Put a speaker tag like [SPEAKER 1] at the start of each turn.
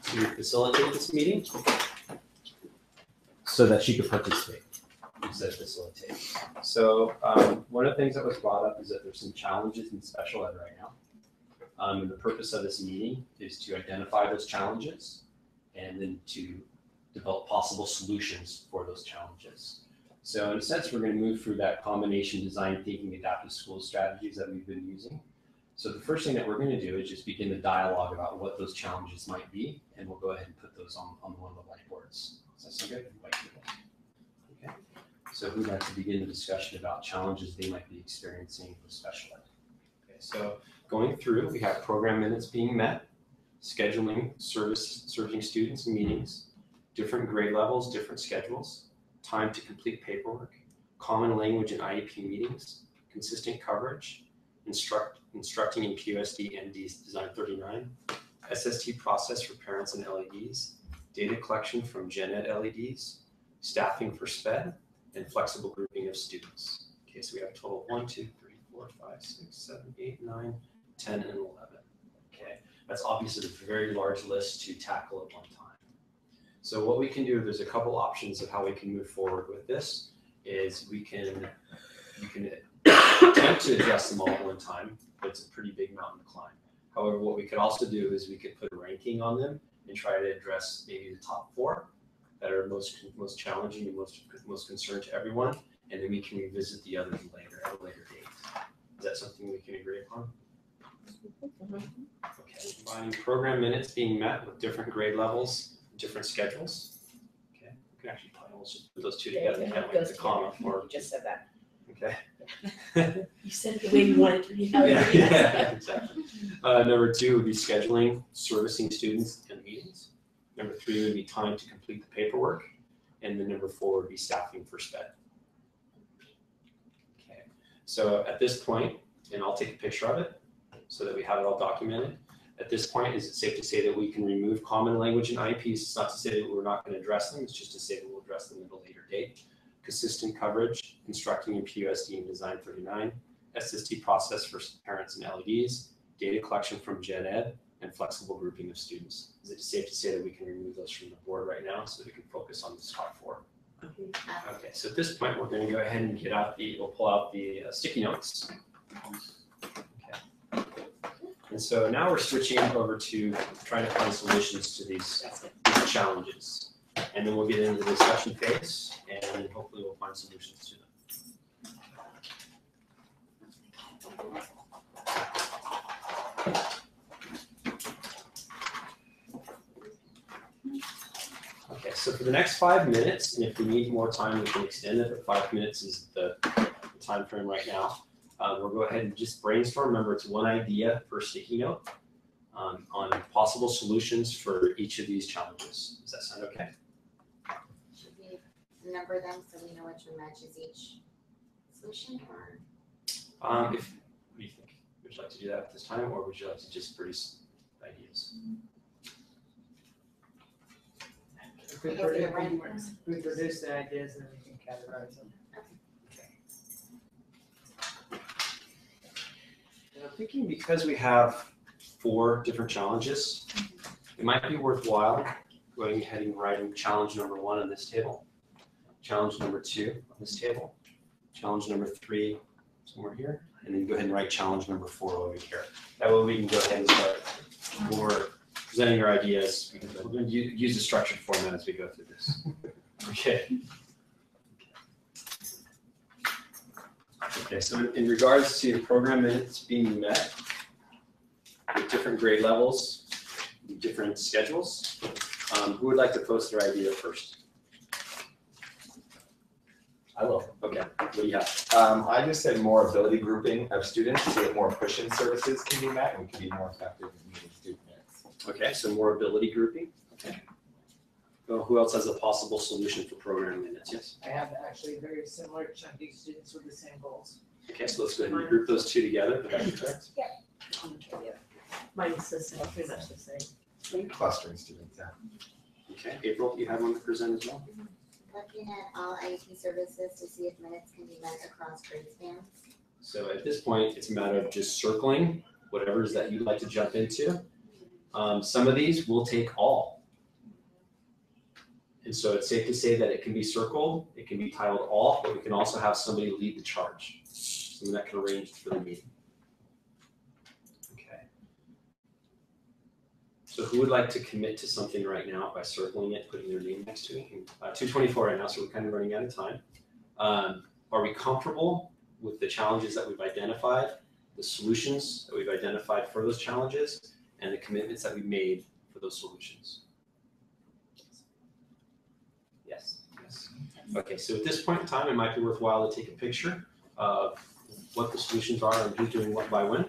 [SPEAKER 1] to facilitate this meeting so that she could participate. Instead of facilitate. So one of the things that was brought up is that there's some challenges in special ed right now. And the purpose of this meeting is to identify those challenges and then to develop possible solutions for those challenges. So in a sense, we're going to move through that combination design thinking adaptive school strategies that we've been using. So the first thing that we're going to do is just begin the dialogue about what those challenges might be, and we'll go ahead and put those on one of the whiteboards. Does that sound good? Okay. So who'd like to begin the discussion about challenges they might be experiencing with special ed? Okay, so going through, we have program minutes being met, scheduling serving students and meetings, different grade levels, different schedules, time to complete paperwork, common language and IEP meetings, consistent coverage, instructing in PUSD and Design 39, SST process for parents and LEDs, data collection from Gen Ed LEDs, staffing for SPED, and flexible grouping of students. Okay, so we have a total of 1, 2, 3, 4, 5, 6, 7, 8, 9, 10, and 11. Okay, that's obviously a very large list to tackle at one time. So what we can do, there's a couple options of how we can move forward with this, is we can attempt to address them all at one time, but it's a pretty big mountain to climb. However, what we could also do is we could put a ranking on them and try to address maybe the top 4 that are most challenging and most concerned to everyone, and then we can revisit the others later at a later date. Is that something we can agree upon? Okay, combining program minutes being met with different grade levels, different schedules. Okay, we can actually probably almost just put those two together. Can't wait the comma for.
[SPEAKER 2] You just said that.
[SPEAKER 1] Okay.
[SPEAKER 2] You said it the way you wanted to be.
[SPEAKER 1] Yeah, exactly. Number 2 would be scheduling, servicing students and meetings. Number 3 would be time to complete the paperwork. And then number 4 would be staffing for SPED. Okay, so at this point, and I'll take a picture of it so that we have it all documented. At this point, is it safe to say that we can remove common language and IEPs? It's not to say that we're not going to address them, it's just to say that we'll address them at a later date. Consistent coverage, instructing in PUSD and Design 39, SST process for parents and LEDs, data collection from Gen Ed, and flexible grouping of students. Is it safe to say that we can remove those from the board right now so that we can focus on the top 4? Okay, so at this point, we're going to go ahead and we'll pull out the sticky notes. Okay. And so now we're switching over to trying to find solutions to these challenges. And then we'll get into the discussion phase, and hopefully we'll find solutions to them. Okay, so for the next 5 minutes, and if we need more time, we can extend it, but 5 minutes is the time frame right now. We'll go ahead and just brainstorm. Remember, it's one idea per sticky note on possible solutions for each of these challenges. Does that sound okay?
[SPEAKER 3] Should we number them so we know which one matches each solution, or?
[SPEAKER 1] What do you think? Would you like to do that at this time, or would you like to just produce ideas?
[SPEAKER 4] We produce the ideas and we can categorize them.
[SPEAKER 1] And I'm thinking because we have 4 different challenges, it might be worthwhile going ahead and writing challenge number 1 on this table, challenge number 2 on this table, challenge number 3 somewhere here, and then go ahead and write challenge number 4 over here. That way we can go ahead and start more presenting your ideas. We're going to use a structured format as we go through this. Okay. Okay, so in regards to program minutes being met with different grade levels, different schedules, who would like to post their idea first?
[SPEAKER 5] I will.
[SPEAKER 1] Okay, what do you have?
[SPEAKER 5] I just said more ability grouping of students so that more push-in services can be met and can be more effective in meeting student minutes.
[SPEAKER 1] Okay, so more ability grouping. Okay. Well, who else has a possible solution for program minutes? Yes.
[SPEAKER 4] I have actually very similar chunky students with the same goals.
[SPEAKER 1] Okay, so let's go ahead and group those 2 together. Would that be correct?
[SPEAKER 2] Yeah. Mine's the same, pretty much the same.
[SPEAKER 5] Clustering students, yeah.
[SPEAKER 1] Okay, April, you have one to present as well?
[SPEAKER 3] Looking at all IEP services to see if minutes can be met across grade spans.
[SPEAKER 1] So at this point, it's a matter of just circling whatever it is that you'd like to jump into Some of these will take all. And so it's safe to say that it can be circled, it can be titled all, but we can also have somebody lead the charge. Someone that can arrange for the meeting. Okay. So who would like to commit to something right now by circling it, putting their name next to it? 224 right now, so we're kind of running out of time. Are we comfortable with the challenges that we've identified, the solutions that we've identified for those challenges, and the commitments that we made for those solutions? Yes. Okay, so at this point in time, it might be worthwhile to take a picture of what the solutions are and who's doing what by when.